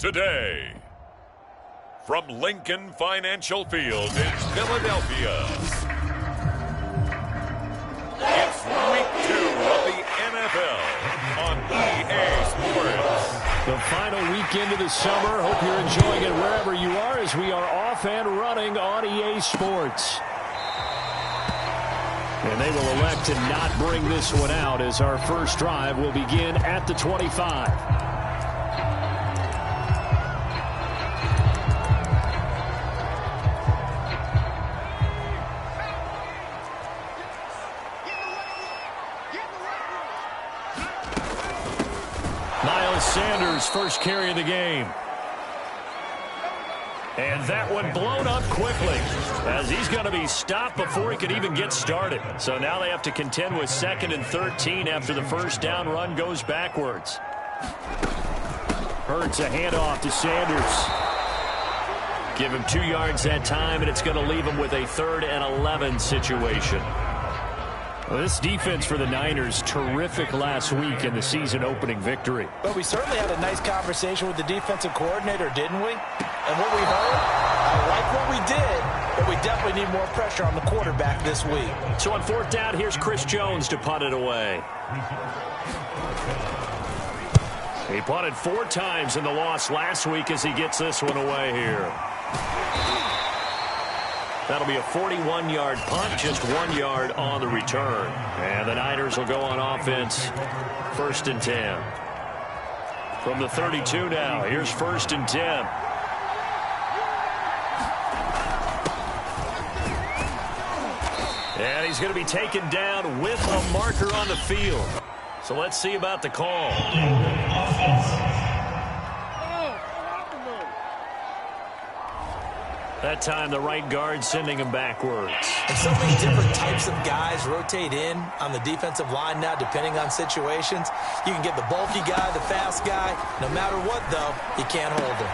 today. From Lincoln Financial Field in Philadelphia, it's Week 2 of the NFL on EA Sports. The final weekend of the summer. Hope you're enjoying it wherever you are as we are off and running on EA Sports. And they will elect to not bring this one out as our first drive will begin at the 25. Sanders first carry of the game. And that one blown up quickly as he's going to be stopped before he could even get started. So now they have to contend with 2nd and 13 after the first down run goes backwards. Hurts a handoff to Sanders. Give him 2 yards that time, and it's going to leave him with a 3rd and 11 situation. Well, this defense for the Niners, terrific last week in the season-opening victory. But we certainly had a nice conversation with the defensive coordinator, didn't we? And what we heard, I like what we did, but we definitely need more pressure on the quarterback this week. So on 4th down, here's Chris Jones to punt it away. He punted 4 times in the loss last week as he gets this one away here. That'll be a 41-yard punt, just 1 yard on the return. And the Niners will go on offense, 1st and 10. From the 32 now, here's 1st and 10. And he's going to be taken down with a marker on the field. So let's see about the call. That time, the right guard sending him backwards. And so many different types of guys rotate in on the defensive line now, depending on situations. You can get the bulky guy, the fast guy. No matter what, though, you can't hold him.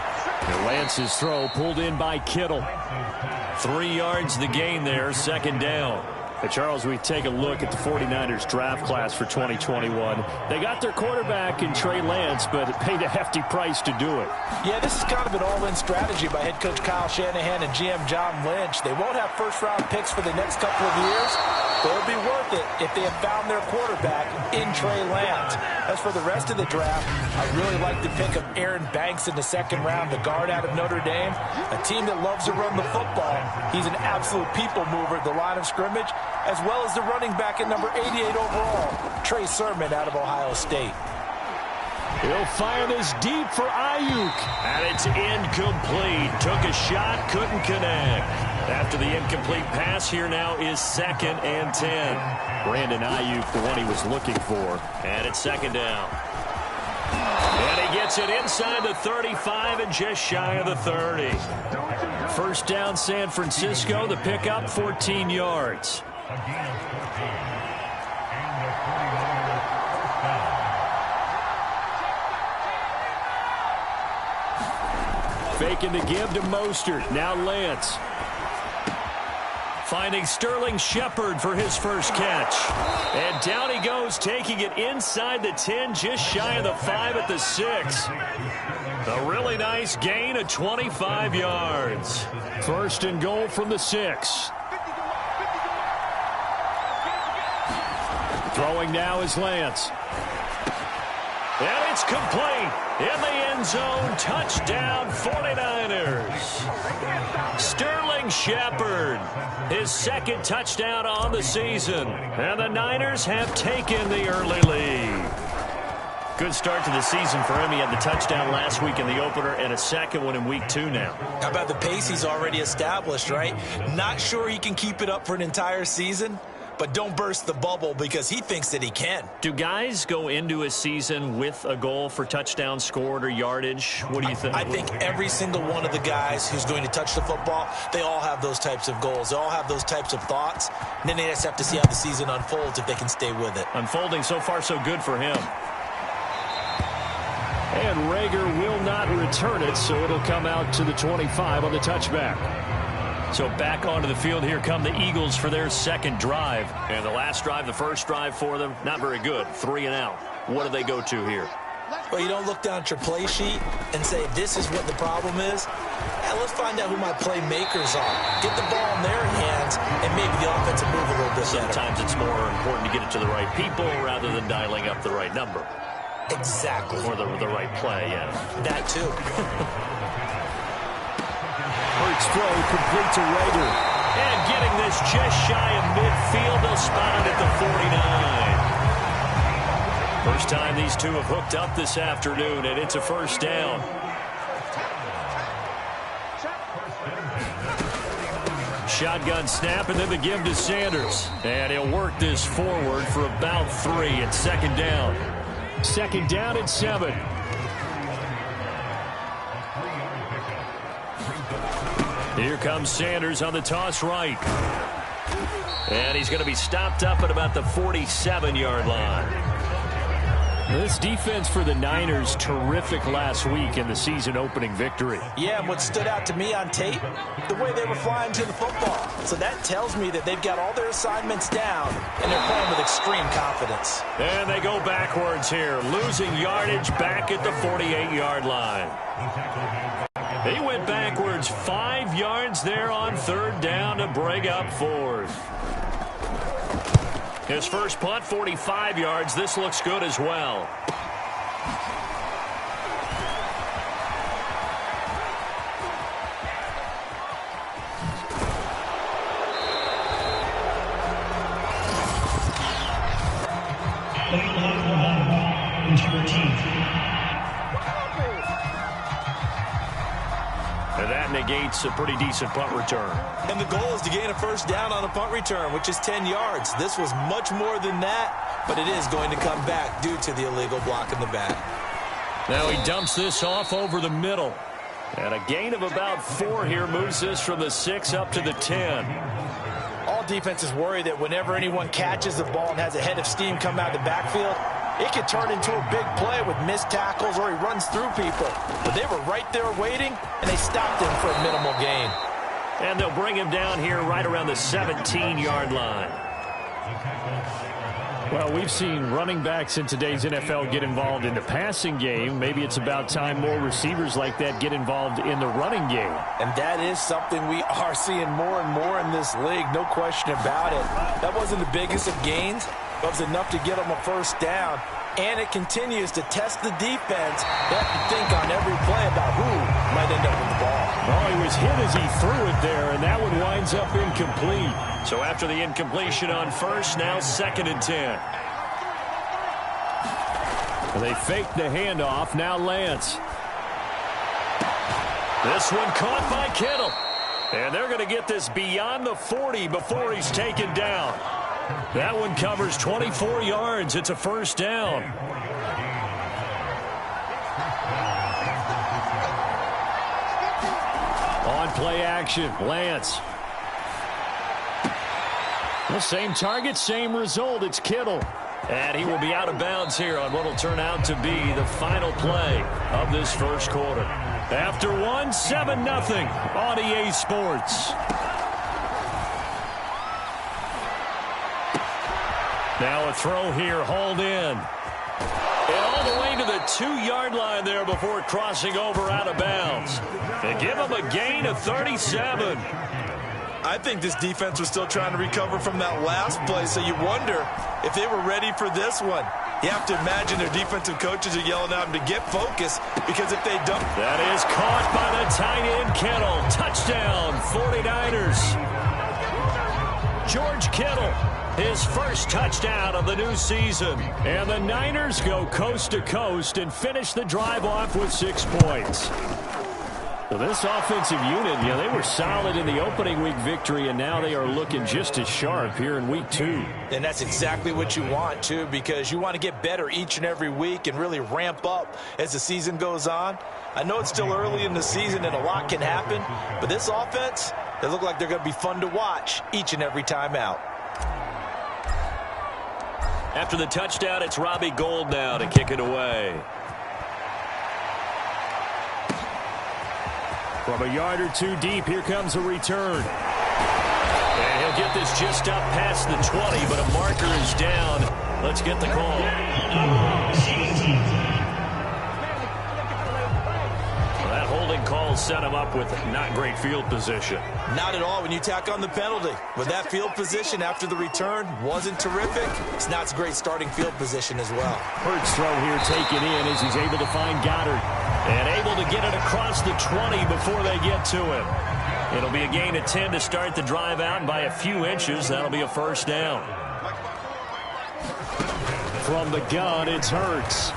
And Lance's throw pulled in by Kittle. 3 yards the gain there, 2nd down. Hey, Charles, we take a look at the 49ers draft class for 2021. They got their quarterback in Trey Lance, but it paid a hefty price to do it. Yeah, this is kind of an all-in strategy by head coach Kyle Shanahan and GM John Lynch. They won't have first-round picks for the next couple of years, but it'll be worth it if they have found their quarterback in Trey Lance. As for the rest of the draft, I really like the pick of Aaron Banks in the 2nd round, the guard out of Notre Dame, a team that loves to run the football. He's an absolute people mover at the line of scrimmage, as well as the running back at number 88 overall, Trey Sermon out of Ohio State. He'll fire this deep for Ayuk. And it's incomplete. Took a shot, couldn't connect. After the incomplete pass, here now is 2nd and 10. Brandon Ayuk, the one he was looking for. And it's 2nd down. And he gets it inside the 35 and just shy of the 30. 1st down, San Francisco. The pickup, 14 yards. Faking the give to Mostert. Now Lance. Finding Sterling Shepard for his first catch. And down he goes, taking it inside the 10, just shy of the 5 at the 6. A really nice gain of 25 yards. 1st and goal from the 6. Throwing now is Lance. And it's complete. In the end zone, touchdown 49ers. Sterling Shepard, his 2nd touchdown on the season. And the Niners have taken the early lead. Good start to the season for him. He had the touchdown last week in the opener and a 2nd one in week 2 now. How about the pace he's already established, right? Not sure he can keep it up for an entire season, but don't burst the bubble because he thinks that he can. Do guys go into a season with a goal for touchdowns scored or yardage? What do you think? I think every single one of the guys who's going to touch the football, they all have those types of goals. They all have those types of thoughts. And then they just have to see how the season unfolds if they can stay with it. Unfolding so far so good for him. And Rager will not return it, so it'll come out to the 25 on the touchback. So back onto the field, here come the Eagles for their 2nd drive. And the last drive, the first drive for them, not very good. 3 and out. What do they go to here? Well, you don't look down at your play sheet and say, this is what the problem is. Yeah, let's find out who my playmakers are. Get the ball in their hands, and maybe the offense will move a little bit better. Sometimes it's more important to get it to the right people rather than dialing up the right number. Exactly. Or the right play, yeah. That too. Hurts throw complete to Rager. And getting this just shy of midfield, they'll spot it at the 49. First time these two have hooked up this afternoon, and it's a first down. Shotgun snap, and then the give to Sanders. And he'll work this forward for about 3 at second down. Second down and 7. Here comes Sanders on the toss right. And he's going to be stopped up at about the 47-yard line. This defense for the Niners, terrific last week in the season-opening victory. Yeah, and what stood out to me on tape, the way they were flying to the football. So that tells me that they've got all their assignments down, and they're playing with extreme confidence. And they go backwards here, losing yardage back at the 48-yard line. He went backwards 5 yards there on third down to bring up fourth. His first punt, 45 yards. This looks good as well. And that negates a pretty decent punt return. And the goal is to gain a first down on a punt return, which is 10 yards. This was much more than that, but it is going to come back due to the illegal block in the back. Now he dumps this off over the middle. And a gain of about 4 here moves this from the 6 up to the 10. All defenses worry that whenever anyone catches the ball and has a head of steam come out of the backfield, it could turn into a big play with missed tackles or he runs through people. But they were right there waiting, and they stopped him for a minimal gain. And they'll bring him down here right around the 17-yard line. Well, we've seen running backs in today's NFL get involved in the passing game. Maybe it's about time more receivers like that get involved in the running game. And that is something we are seeing more and more in this league, no question about it. That wasn't the biggest of gains, but it was enough to get them a first down. And it continues to test the defense. They have to think on every play about who might end up with the ball. Well, he was hit as he threw it there, and that one winds up incomplete. So after the incompletion on first, now 2nd and 10. They fake the handoff. Now Lance. This one caught by Kittle. And they're going to get this beyond the 40 before he's taken down. That one covers 24 yards. It's a first down. On play action, Lance. The same target, same result. It's Kittle. And he will be out of bounds here on what will turn out to be the final play of this first quarter. After one, 7-0 on EA Sports. Now a throw here, hauled in. And all the way to the 2-yard line there before crossing over out of bounds. They give him a gain of 37. I think this defense was still trying to recover from that last play, so you wonder if they were ready for this one. You have to imagine their defensive coaches are yelling at them to get focused, because if they don't... That is caught by the tight end, Kittle. Touchdown, 49ers. George Kittle, his first touchdown of the new season. And the Niners go coast to coast and finish the drive off with 6 points. So this offensive unit, they were solid in the opening week victory, and now they are looking just as sharp here in week 2. And that's exactly what you want, too, because you want to get better each and every week and really ramp up as the season goes on. I know it's still early in the season and a lot can happen, but this offense, they look like they're going to be fun to watch each and every time out. After the touchdown, it's Robbie Gould now to kick it away. From a yard or 2 deep, here comes a return. And he'll get this just up past the 20, but a marker is down. Let's get the call. calls set him up with not great field position. Not at all when you tack on the penalty. With that field position after the return wasn't terrific, it's not a great starting field position as well. Hurts throw here taken in as he's able to find Goddard. And able to get it across the 20 before they get to him. It'll be a gain of 10 to start the drive out, and by a few inches, that'll be a first down. From the gun, it's Hurts.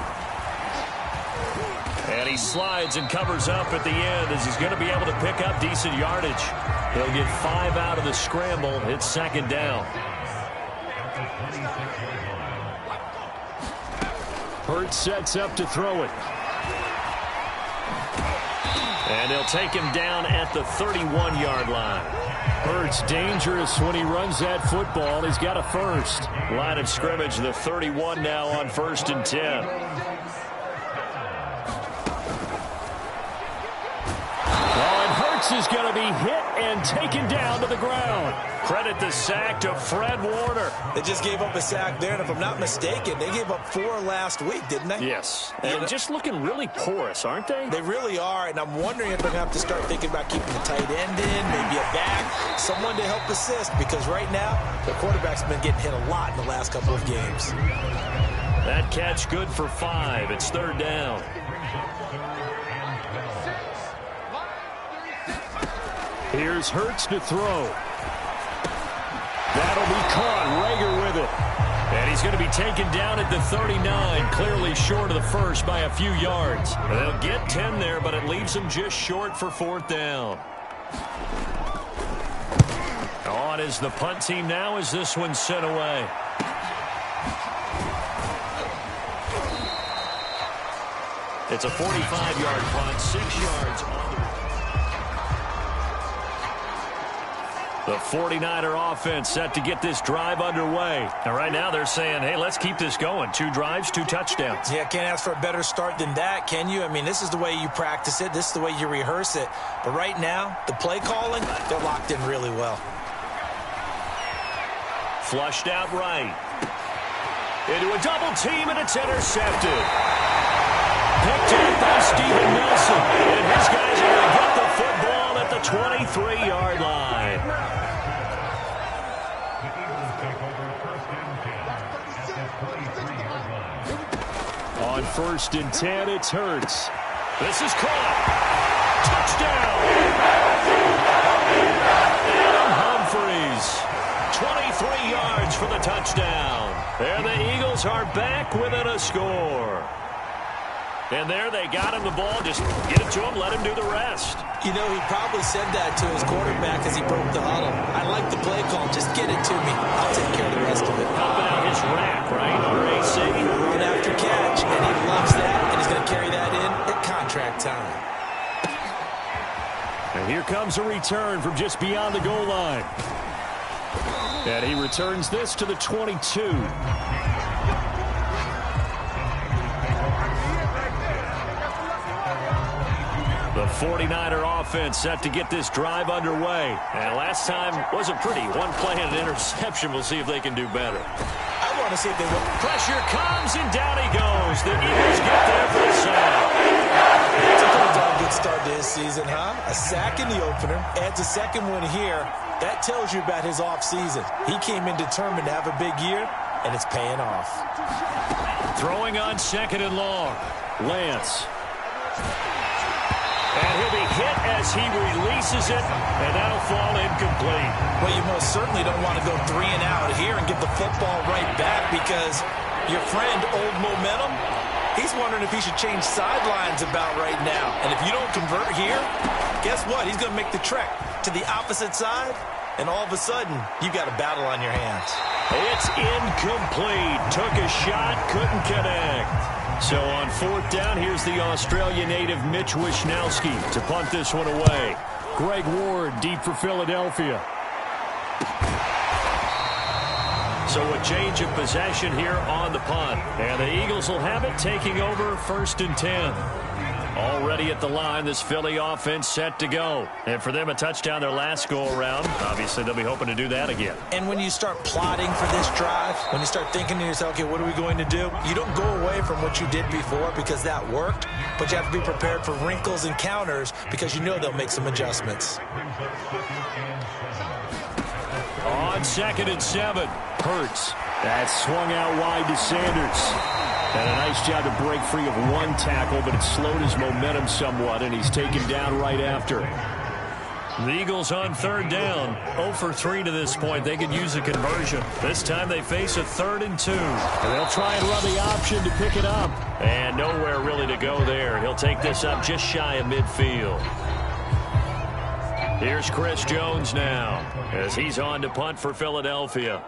And he slides and covers up at the end as he's going to be able to pick up decent yardage. He'll get 5 out of the scramble. It's second down. Hurts sets up to throw it. And they'll take him down at the 31-yard line. Hurts dangerous when he runs that football. He's got a first. Line of scrimmage, the 31 now on 1st and 10. Is going to be hit and taken down to the ground. Credit the sack to Fred Warner. They just gave up a sack there, and if I'm not mistaken, they gave up 4 last week, didn't they? Yes. And just looking really porous, aren't they? They really are, and I'm wondering if they're going to have to start thinking about keeping the tight end in, maybe a back, someone to help assist, because right now, the quarterback's been getting hit a lot in the last couple of games. That catch good for 5. It's 3rd down. Here's Hurts to throw. That'll be caught. Rager with it. And he's going to be taken down at the 39, clearly short of the first by a few yards. They'll get 10 there, but it leaves them just short for 4th down. On is the punt team now as this one's sent away. It's a 45-yard punt, 6 yards on the... The 49er offense set to get this drive underway. And right now they're saying, hey, let's keep this going. 2 drives, 2 touchdowns. Yeah, can't ask for a better start than that, can you? I mean, this is the way you practice it. This is the way you rehearse it. But right now, the play calling, they're locked in really well. Flushed out right. Into a double team, and it's intercepted. Picked up by Steven Nelson. And his guys are going to get the football at the 23-yard line. On 1st and 10, it's Hurts. This is caught. Touchdown. Adam Humphries. 23 yards for the touchdown. And the Eagles are back within a score. And there they got him the ball. Just get it to him, let him do the rest. You know, he probably said that to his quarterback as he broke the huddle. I like the play call. Just get it to me. I'll take care of the rest of it. Helping out his rack, right? RAC. Run after catch, and he loves that, and he's going to carry that in at contract time. And here comes a return from just beyond the goal line. And he returns this to the 22. The 49er offense set to get this drive underway. And last time wasn't pretty. 1 play and an interception. We'll see if they can do better. I want to see if they will. Pressure comes, and down he goes. The Eagles get there for the sack. It's a pretty darn good start to his season, huh? A sack in the opener. Adds a second one here. That tells you about his offseason. He came in determined to have a big year, and it's paying off. Throwing on 2nd and long. Lance. And he'll be hit as he releases it, and that'll fall incomplete. Well, you most certainly don't want to go 3 and out here and give the football right back because your friend, Old Momentum, he's wondering if he should change sidelines about right now. And if you don't convert here, guess what? He's going to make the trek to the opposite side, and all of a sudden, you've got a battle on your hands. It's incomplete. Took a shot, couldn't connect. So on 4th down, here's the Australia native Mitch Wishnowski to punt this one away. Greg Ward deep for Philadelphia. So a change of possession here on the punt. And the Eagles will have it taking over 1st and 10. Already at the line, this Philly offense set to go. And for them, a touchdown their last go-around. Obviously, they'll be hoping to do that again. And when you start plotting for this drive, when you start thinking to yourself, okay, what are we going to do? You don't go away from what you did before because that worked, but you have to be prepared for wrinkles and counters because you know they'll make some adjustments. On 2nd and 7, Hurts. That swung out wide to Sanders. And a nice job to break free of one tackle, but it slowed his momentum somewhat, and he's taken down right after. The Eagles on 3rd down. 0 for 3 to this point. They could use a conversion. This time they face a 3rd and 2. And they'll try and run the option to pick it up. And nowhere really to go there. He'll take this up just shy of midfield. Here's Chris Jones now as he's on to punt for Philadelphia.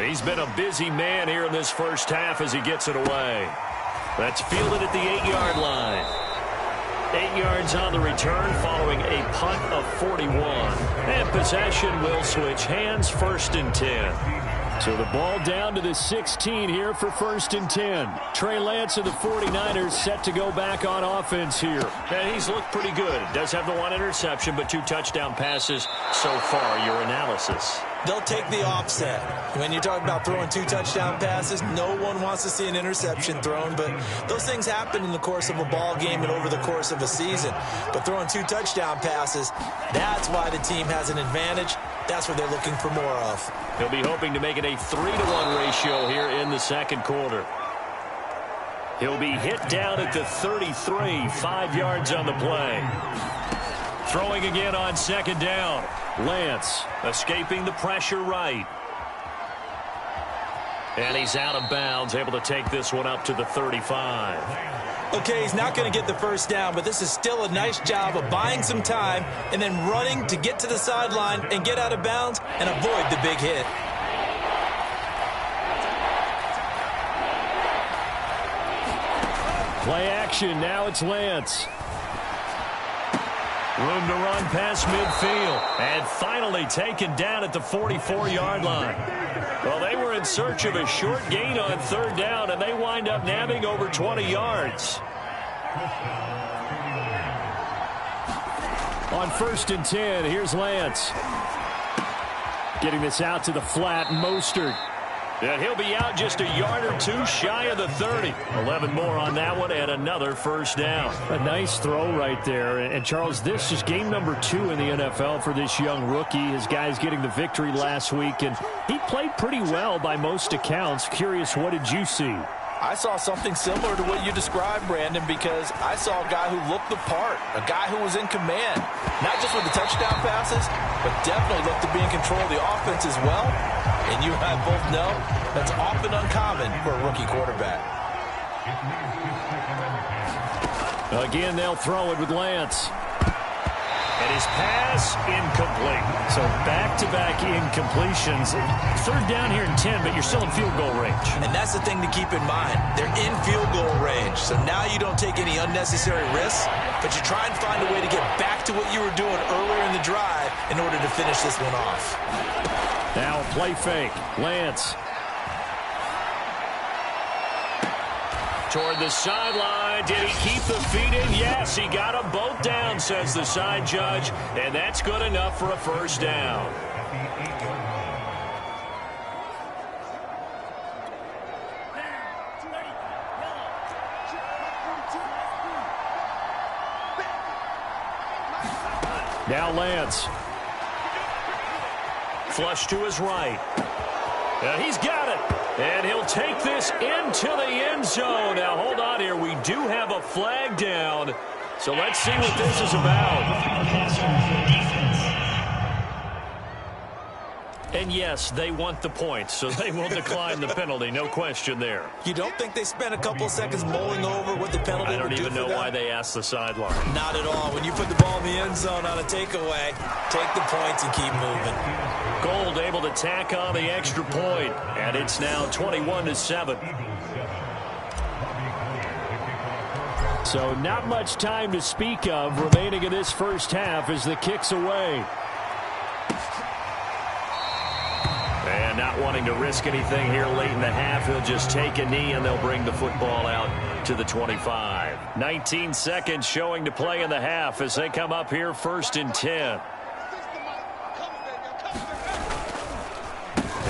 He's been a busy man here in this first half as he gets it away. That's fielded at the 8-yard line. 8 yards on the return following a punt of 41. And possession will switch hands, 1st and 10. So the ball down to the 16 here for 1st and 10. Trey Lance of the 49ers set to go back on offense here. And he's looked pretty good. Does have the 1 interception, but 2 touchdown passes so far. Your analysis? They'll take the offset. When you talk about throwing 2 touchdown passes, no one wants to see an interception thrown, but those things happen in the course of a ball game and over the course of a season. But throwing 2 touchdown passes, that's why the team has an advantage. That's what they're looking for more of. He'll be hoping to make it a 3-to-1 ratio here in the 2nd quarter. He'll be hit down at the 33, 5 yards on the play. Throwing again on 2nd down. Lance escaping the pressure right. And he's out of bounds, able to take this one up to the 35. Okay, he's not going to get the 1st down, but this is still a nice job of buying some time and then running to get to the sideline and get out of bounds and avoid the big hit. Play action, now it's Lance. Room to run past midfield. And finally taken down at the 44-yard line. Well, they were in search of a short gain on 3rd down, and they wind up nabbing over 20 yards. On 1st and 10, here's Lance. Getting this out to the flat, Mostert. And he'll be out just a yard or 2 shy of the 30. 11 more on that one and another 1st down. A nice throw right there. And Charles, this is game number 2 in the NFL for this young rookie. His guys getting the victory last week, and he played pretty well by most accounts. Curious, what did you see? I saw something similar to what you described, Brandon, because I saw a guy who looked the part, a guy who was in command, not just with the touchdown passes, but definitely looked to be in control of the offense as well. And you and I both know that's often uncommon for a rookie quarterback. Again, they'll throw it with Lance. And his pass incomplete. So back-to-back incompletions. 3rd down here and 10, but you're still in field goal range. And that's the thing to keep in mind. They're in field goal range. So now you don't take any unnecessary risks, but you try and find a way to get back to what you were doing earlier in the drive in order to finish this one off. Now play fake. Lance. Toward the sideline. Did he keep the feet in? Yes, he got them both down, says the side judge. And that's good enough for a 1st down. Now Lance. Flush to his right. And he's got it. And he'll take this into the end zone. Now, hold on here. We do have a flag down. So let's see what this is about. And yes, they want the points, so they will decline the penalty. No question there. You don't think they spent a couple of seconds mulling over what the penalty would do for them? I don't even know why they asked the sideline. Not at all. When you put the ball in the end zone on a takeaway, take the points and keep moving. Gold able to tack on the extra point, and it's now 21-7. So not much time to speak of remaining in this first half as the kick's away. And not wanting to risk anything here late in the half, he'll just take a knee and they'll bring the football out to the 25. 19 seconds showing to play in the half as they come up here 1st and 10.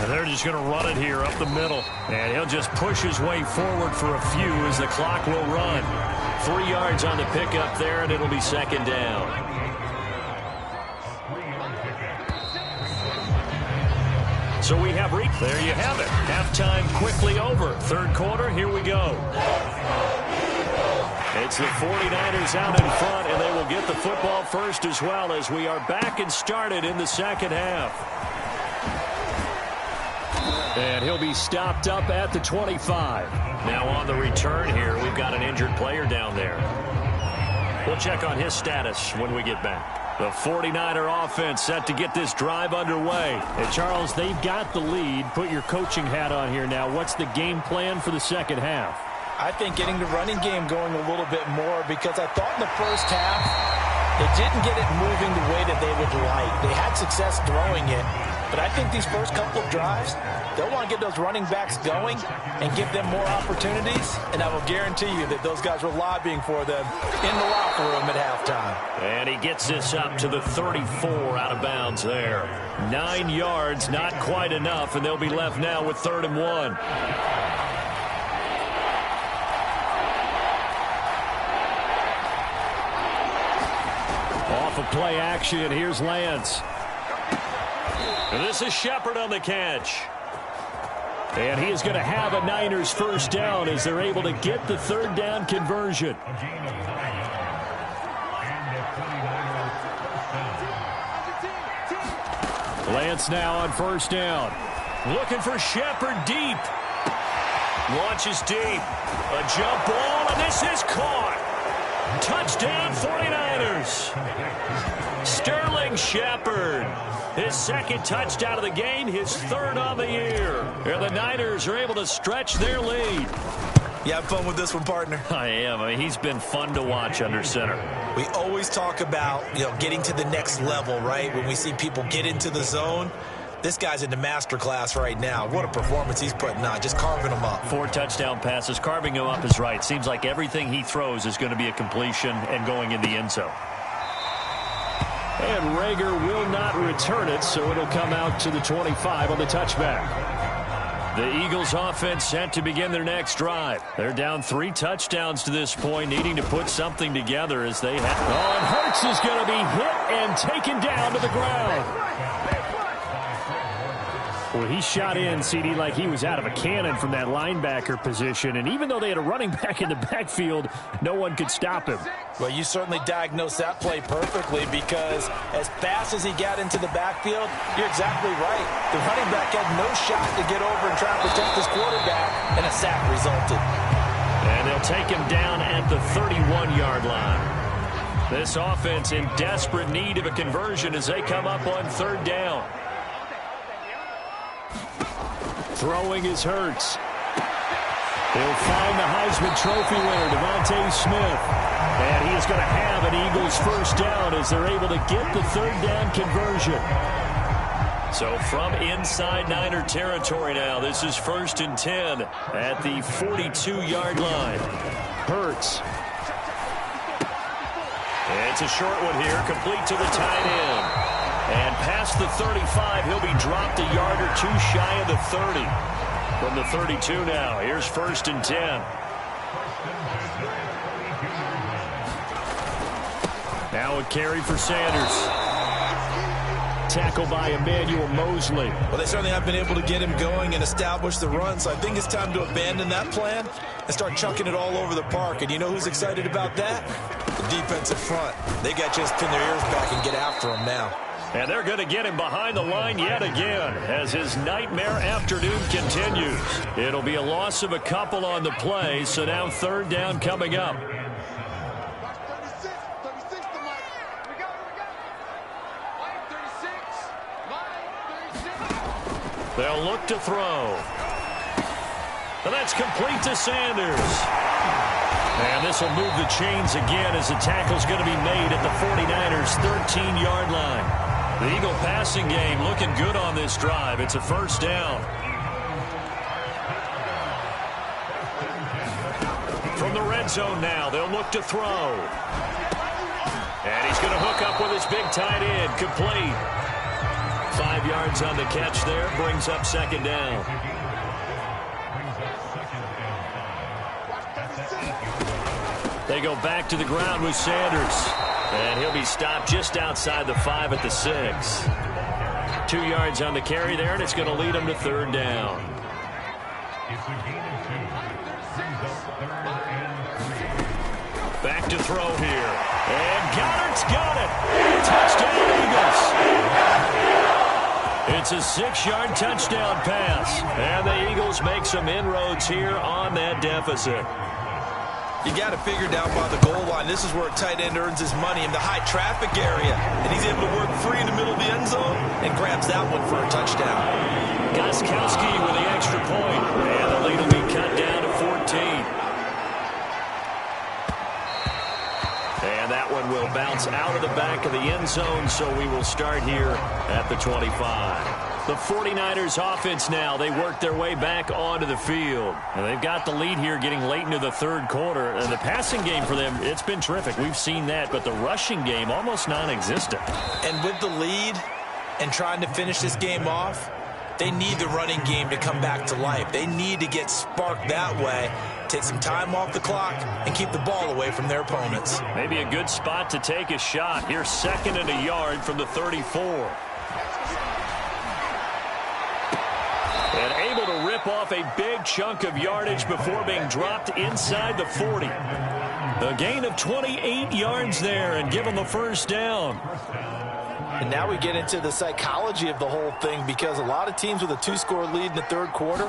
And they're just going to run it here up the middle. And he'll just push his way forward for a few as the clock will run. 3 yards on the pickup there, and it'll be 2nd down. So we have there you have it. Halftime quickly over. 3rd quarter, here we go. It's the 49ers out in front, and they will get the football first as well as we are back and started in the 2nd half. And he'll be stopped up at the 25. Now on the return here, we've got an injured player down there. We'll check on his status when we get back. The 49er offense set to get this drive underway. And Charles, they've got the lead. Put your coaching hat on here now. What's the game plan for the 2nd half? I think getting the running game going a little bit more, because I thought in the first half they didn't get it moving the way that they would like. They had success throwing it, but I think these first couple of drives, they'll want to get those running backs going and give them more opportunities, and I will guarantee you that those guys were lobbying for them in the locker room at halftime. And he gets this up to the 34 out of bounds there. 9 yards, not quite enough, and they'll be left now with 3rd and 1. Off of play action, here's Lance. And this is Shepard on the catch. And he is going to have a Niners 1st down as they're able to get the 3rd down conversion. Lance now on 1st down. Looking for Shepard deep. Launches deep. A jump ball, and this is caught. Touchdown 49ers. Sterling Shepard. His 2nd touchdown of the game, his 3rd on the year. And the Niners are able to stretch their lead. You have fun with this one, partner? I am. I mean, he's been fun to watch under center. We always talk about, getting to the next level, right? When we see people get into the zone. This guy's in the master class right now. What a performance he's putting on, just carving them up. 4 touchdown passes. Carving him up is right. Seems like everything he throws is going to be a completion and going in the end zone. And Rager will not return it, so it'll come out to the 25 on the touchback. The Eagles offense set to begin their next drive. They're down 3 touchdowns to this point, needing to put something together as they have. Oh, and Hurts is going to be hit and taken down to the ground. Well, he shot in, CD, like he was out of a cannon from that linebacker position. And even though they had a running back in the backfield, no one could stop him. Well, you certainly diagnosed that play perfectly, because as fast as he got into the backfield, you're exactly right. The running back had no shot to get over and try and protect his quarterback, and a sack resulted. And they'll take him down at the 31-yard line. This offense in desperate need of a conversion as they come up on 3rd down. Throwing is Hurts. He'll find the Heisman Trophy winner, Devontae Smith. And he is going to have an Eagles 1st down as they're able to get the 3rd down conversion. So from inside Niner territory now, this is 1st and 10 at the 42-yard line. Hurts. It's a short one here, complete to the tight end. And past the 35, he'll be dropped a yard or 2 shy of the 30. From the 32 now, here's 1st and 10. Now a carry for Sanders. Tackle by Emmanuel Mosley. Well, they certainly have been able to get him going and establish the run, so I think it's time to abandon that plan and start chucking it all over the park. And you know who's excited about that? The defensive front. They got just pin their ears back and get after him now. And they're going to get him behind the line yet again as his nightmare afternoon continues. It'll be a loss of a couple on the play, so now 3rd down coming up. They'll look to throw. And that's complete to Sanders. And this will move the chains again as the tackle's going to be made at the 49ers' 13-yard line. The Eagle passing game looking good on this drive. It's a 1st down. From the red zone now. They'll look to throw. And he's going to hook up with his big tight end. Complete. 5 yards on the catch there. Brings up second down. They go back to the ground with Sanders. And he'll be stopped just outside the 5 at the 6. 2 yards on the carry there, and it's going to lead him to third down. Back to throw here. And Goddard's got it. Touchdown, Eagles. It's a 6-yard touchdown pass. And the Eagles make some inroads here on that deficit. You got to figure down by the goal line. This is where a tight end earns his money in the high traffic area. And he's able to work free in the middle of the end zone and grabs that one for a touchdown. Gostkowski with the extra point. And the lead will be cut down to 14. And that one will bounce out of the back of the end zone, so we will start here at the 25. The 49ers offense now, they work their way back onto the field. And they've got the lead here getting late into the third quarter. And the passing game for them, it's been terrific. We've seen that, but the rushing game almost non-existent. And with the lead and trying to finish this game off, they need the running game to come back to life. They need to get sparked that way, take some time off the clock, and keep the ball away from their opponents. Maybe a good spot to take a shot. Here's 2nd and a yard from the 34. And able to rip off a big chunk of yardage before being dropped inside the 40. A gain of 28 yards there and give them the first down. And now we get into the psychology of the whole thing, because a lot of teams with a 2-score lead in the third quarter,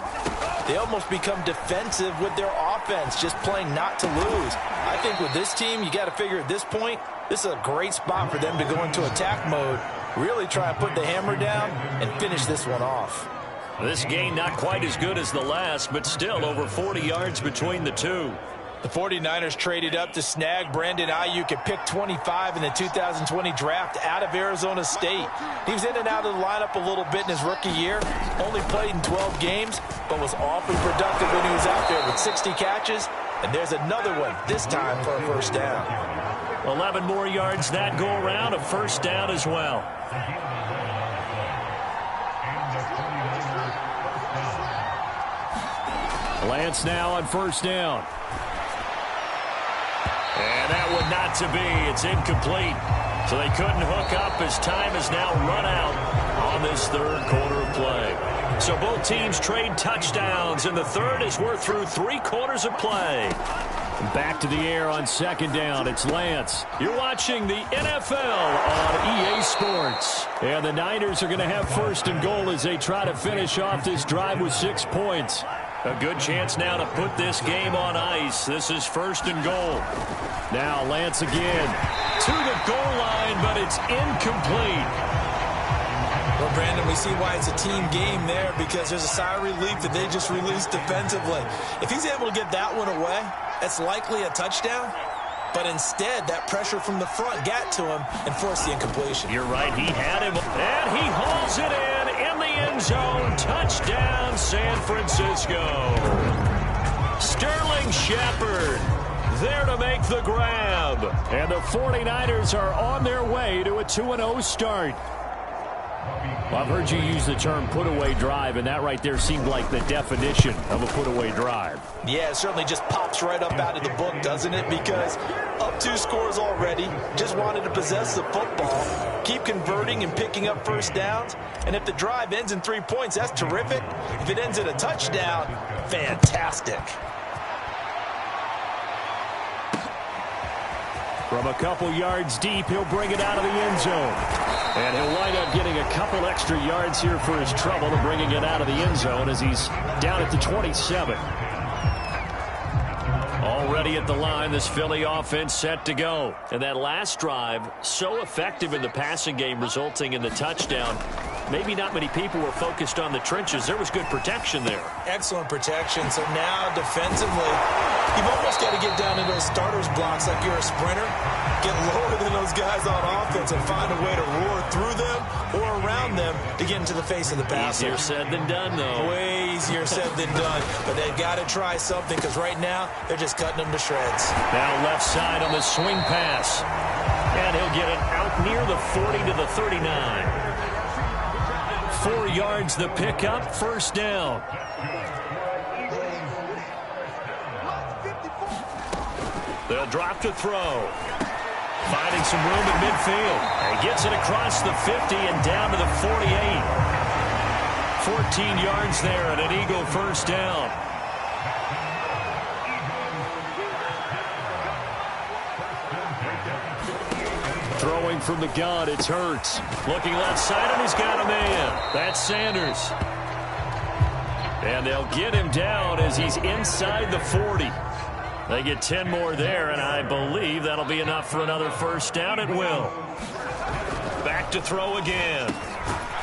they almost become defensive with their offense, just playing not to lose. I think with this team, you got to figure at this point, this is a great spot for them to go into attack mode, really try and put the hammer down and finish this one off. This gain not quite as good as the last, but still over 40 yards between the two. The 49ers traded up to snag Brandon Ayuk at pick 25 in the 2020 draft out of Arizona State. He was in and out of the lineup a little bit in his rookie year, only played in 12 games, but was awfully productive when he was out there with 60 catches. And there's another one, this time for a first down. 11 more yards that go around, a first down as well. Lance now on first down. And that one not to be. It's incomplete. So they couldn't hook up as time has now run out on this third quarter of play. So both teams trade touchdowns, and the third as we're through 3 quarters of play. Back to the air on second down. It's Lance. You're watching the NFL on EA Sports. And the Niners are going to have first and goal as they try to finish off this drive with 6 points. A good chance now to put this game on ice. This is first and goal. Now Lance again. To the goal line, but it's incomplete. Well, Brandon, we see why it's a team game there, because there's a sigh of relief that they just released defensively. If he's able to get that one away, that's likely a touchdown. But instead, that pressure from the front got to him and forced the incompletion. You're right, he had him. And he hauls it in the end zone. Touchdown, San Francisco. Sterling Shepard there to make the grab. And the 49ers are on their way to a 2-0 start. Well, I've heard you use the term put-away drive, and that right there seemed like the definition of a put-away drive. Yeah, it certainly just pops right up out of the book, doesn't it? Because up 2 scores already, just wanted to possess the football, keep converting and picking up first downs. And if the drive ends in 3 points, that's terrific. If it ends in a touchdown, fantastic. From a couple yards deep, he'll bring it out of the end zone. And he'll wind up getting a couple extra yards here for his trouble to bringing it out of the end zone as he's down at the 27. Already at the line, this Philly offense set to go. And that last drive, so effective in the passing game, resulting in the touchdown. maybe not many people were focused on the trenches. There was good protection there. Excellent protection. So now defensively, you've almost got to get down to those starters blocks like you're a sprinter. Get lower than those guys on offense and find a way to roar through them or around them to get into the face of the passer. Easier said than done, though. Way easier said than done. But they've got to try something because right now they're just cutting them to shreds. Now left side on the swing pass. And he'll get it out near the 40 to the 39. 4 yards the pickup, first down. They'll drop to throw. Finding some room in midfield. And gets it across the 50 and down to the 48. 14 yards there and an Eagle first down. Throwing from the gun, it's Hurts. Looking left side, and he's got a man. That's Sanders. And they'll get him down as he's inside the 40. They get 10 more there, and I believe that'll be enough for another first down. It will. Back to throw again.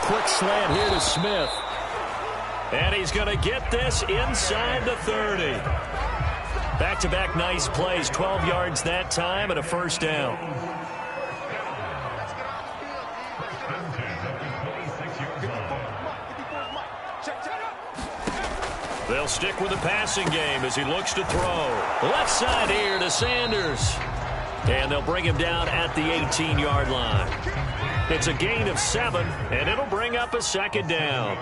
Quick slant here to Smith. And he's going to get this inside the 30. Back-to-back nice plays, 12 yards that time and a first down. They'll stick with the passing game as he looks to throw. Left side here to Sanders. And they'll bring him down at the 18-yard line. It's a gain of 7, and it'll bring up a second down.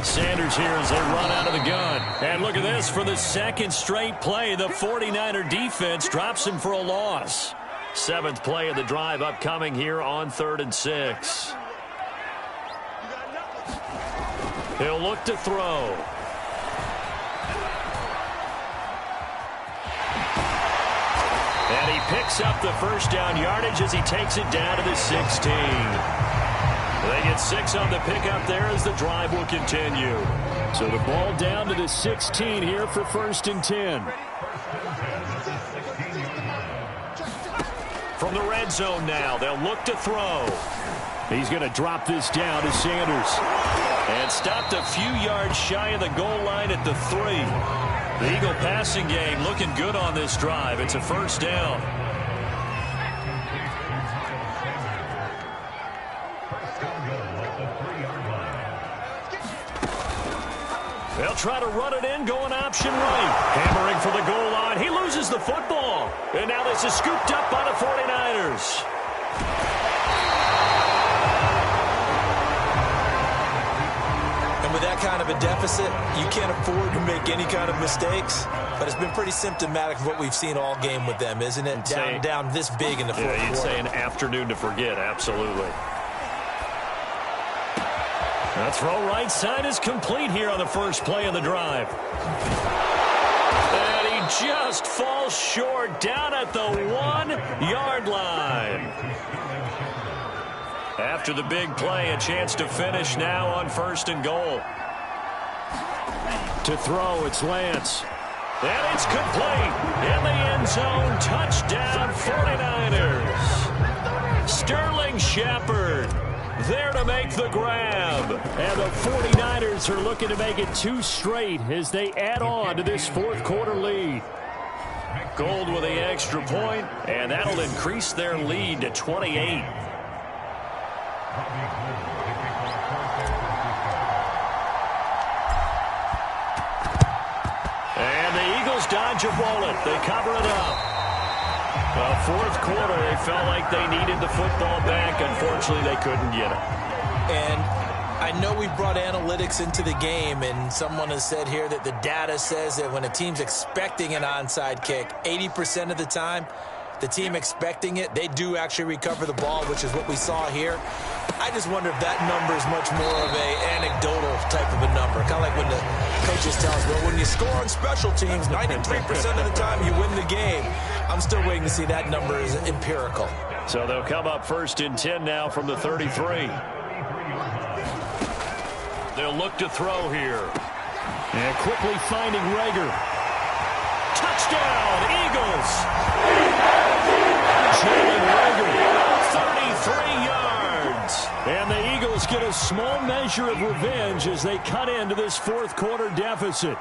Sanders here as they run out of the gun. And look at this. For the second straight play, the 49er defense drops him for a loss. 7th play of the drive upcoming here on 3rd and 6. He'll look to throw. And he picks up the first down yardage as he takes it down to the 16. They get 6 on the pickup there as the drive will continue. So the ball down to the 16 here for 1st and 10. From the red zone now, they'll look to throw. He's going to drop this down to Sanders. And stopped a few yards shy of the goal line at the 3. The Eagle passing game looking good on this drive. It's a first down. They'll try to run it in, going option right. Hammering for the goal line. He loses the football. And now this is scooped up by the 49ers. With that kind of a deficit, you can't afford to make any kind of mistakes. But it's been pretty symptomatic of what we've seen all game with them, isn't it? Down this big in the fourth quarter. You'd say an afternoon to forget, absolutely. The throw right side is complete here on the first play of the drive. And he just falls short down at the 1-yard line. After the big play, a chance to finish now on 1st and goal. To throw, it's Lance. And it's complete. In the end zone, touchdown 49ers. Sterling Shepard there to make the grab. And the 49ers are looking to make it 2 straight as they add on to this fourth quarter lead. Gold with the extra point, and that'll increase their lead to 28. And the Eagles dodge a bullet. They cover it up. Fourth quarter, they felt like they needed the football back. Unfortunately, they couldn't get it. And I know we brought analytics into the game, and someone has said here that the data says that when a team's expecting an onside kick, 80% of the time, the team expecting it, they do actually recover the ball, which is what we saw here. I just wonder if that number is much more of a anecdotal type of a number. Kind of like when the coaches tell us, well, when you score on special teams, 93% of the time you win the game. I'm still waiting to see that number is empirical. So they'll come up 1st and 10 now from the 33. They'll look to throw here. And quickly finding Rager. Touchdown, Eagles! Jalen Rager, 33 yards. small measure of revenge as they cut into this fourth quarter deficit.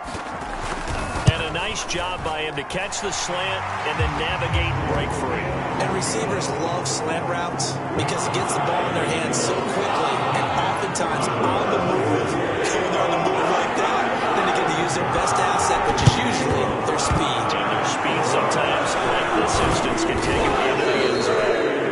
And a nice job by him to catch the slant and then navigate and break free. And receivers love slant routes because it gets the ball in their hands so quickly and oftentimes on the move. So when they're on the move like that, then they get to use their best asset, which is usually their speed. And their speed sometimes, like this instance, can take them into the end zone.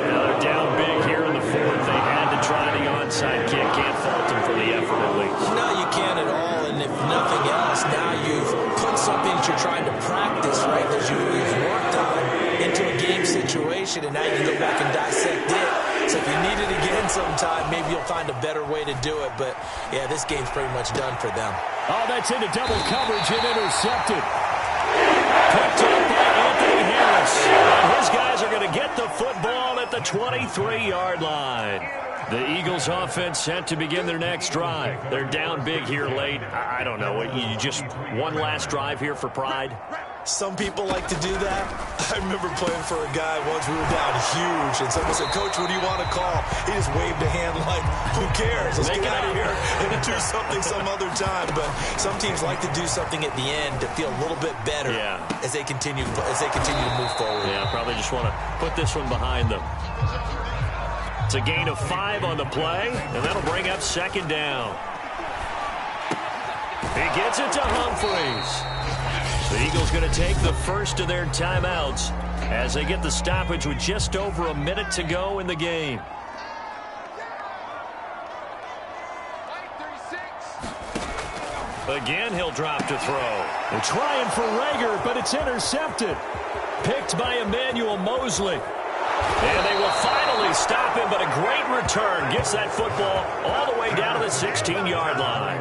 Now they're down big here in the fourth. They had to try the onside kick. Can't fault them for the effort at least. No, you can't at all. And if nothing else, now you've put something that you're trying to practice, right, that you've worked on into a game situation, and now you can go back and dissect it. So if you need it again sometime, maybe you'll find a better way to do it. But, yeah, this game's pretty much done for them. Oh, that's into double coverage and intercepted. Picked up by Anthony Harris. And his guys are going to get the football at the 23-yard line. The Eagles offense set to begin their next drive. They're down big here late. I don't know. You just one last drive here for pride? Some people like to do that. I remember playing for a guy once. We were down huge, and someone said, "Coach, what do you want to call?" He just waved a hand like, "Who cares? Let's get out of here and do something some other time." But some teams like to do something at the end to feel a little bit better as they continue to move forward. Yeah, probably just want to put this one behind them. It's a gain of 5 on the play, and that'll bring up second down. He gets it to Humphreys. The Eagles going to take the first of their timeouts as they get the stoppage with just over a minute to go in the game. Again, he'll drop to throw. They're trying for Rager, but it's intercepted. Picked by Emmanuel Mosley. And they will finally stop him, but a great return gets that football all the way down to the 16-yard line.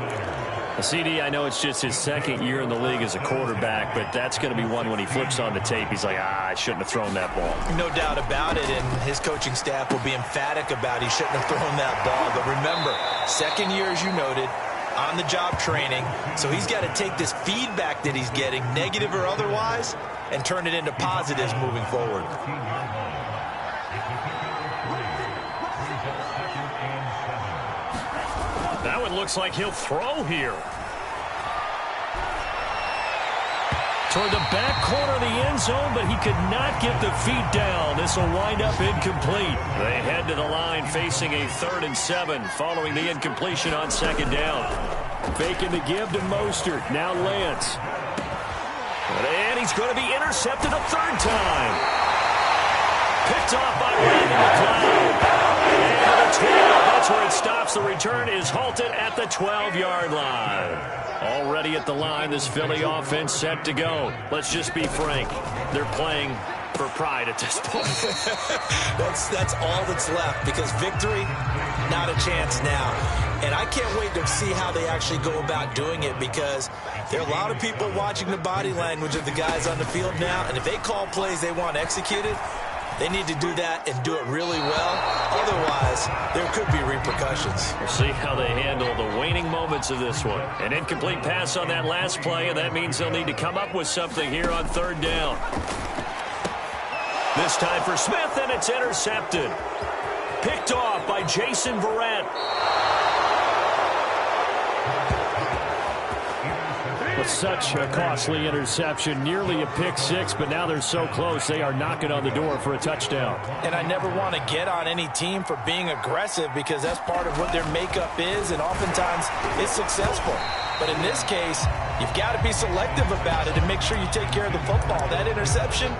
CD, I know it's just his second year in the league as a quarterback, but that's going to be one when he flips on the tape. He's like, I shouldn't have thrown that ball. No doubt about it, and his coaching staff will be emphatic about he shouldn't have thrown that ball. But remember, second year, as you noted, on-the-job training, so he's got to take this feedback that he's getting, negative or otherwise, and turn it into positives moving forward. Now it looks like he'll throw here. Toward the back corner of the end zone, but he could not get the feet down. This will wind up incomplete. They head to the line facing a 3rd and 7 following the incompletion on second down. Faking the give to Mostert. Now Lance. And he's going to be intercepted a 3rd time. Picked off by Randy McLeod. And to the 12. That's where it stops. The return is halted at the 12-yard line. Already at the line, this Philly offense set to go. Let's just be frank. They're playing for pride at this point. That's all that's left, because victory, not a chance now. And I can't wait to see how they actually go about doing it, because there are a lot of people watching the body language of the guys on the field now, and if they call plays they want executed, they need to do that and do it really well. Otherwise, there could be repercussions. We'll see how they handle the waning moments of this one. An incomplete pass on that last play, and that means they'll need to come up with something here on 3rd down. This time for Smith, and it's intercepted. Picked off by Jason Verrett. With such a costly interception, nearly a pick-6, but now they're so close, they are knocking on the door for a touchdown. And I never want to get on any team for being aggressive, because that's part of what their makeup is, and oftentimes it's successful. But in this case, you've got to be selective about it and make sure you take care of the football. That interception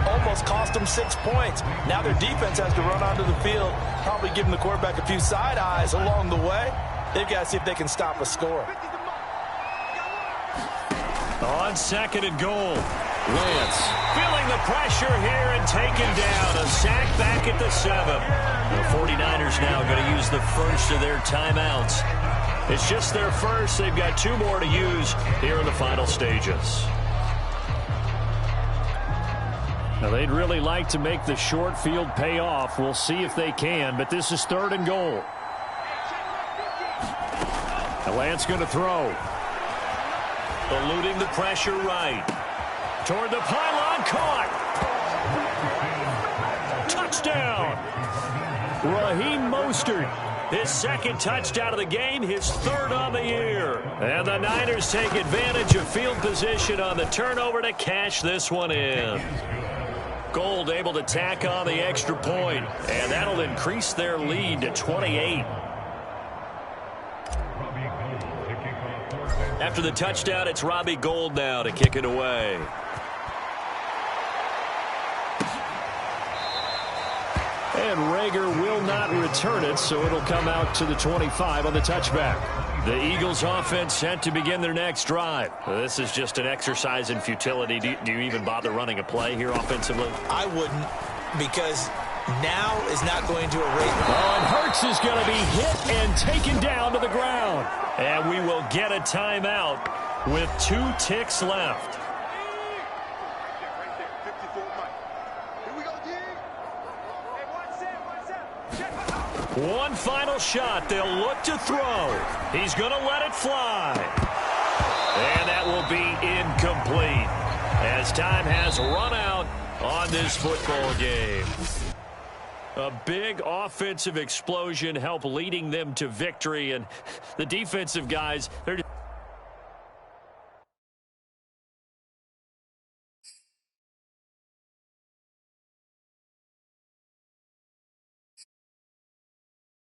almost cost them 6 points. Now their defense has to run onto the field, probably giving the quarterback a few side eyes along the way. They've got to see if they can stop a score. On 2nd and goal, Lance feeling the pressure here and taken down. A sack back at the 7. The 49ers now going to use the first of their timeouts. It's just their first. They've got 2 more to use here in the final stages. Now, they'd really like to make the short field pay off. We'll see if they can, but this is 3rd and goal. Now Lance going to throw. Eluding the pressure right. Toward the pylon, caught. Touchdown. Raheem Mostert His second touchdown of the game, his third on the year. And the Niners take advantage of field position on the turnover to cash this one in. Gold able to tack on the extra point, and that'll increase their lead to 28. After the touchdown, it's Robbie Gould now to kick it away. And Rager will not return it, so it'll come out to the 25 on the touchback. The Eagles offense set to begin their next drive. This is just an exercise in futility. Do you even bother running a play here offensively? I wouldn't, because now is not going to erase. Oh, and Hurts is going to be hit and taken down to the ground. And we will get a timeout with 2 ticks left. One final shot. They'll look to throw. He's going to let it fly. And that will be incomplete as time has run out on this football game. A big offensive explosion helped leading them to victory, and the defensive guys, they're just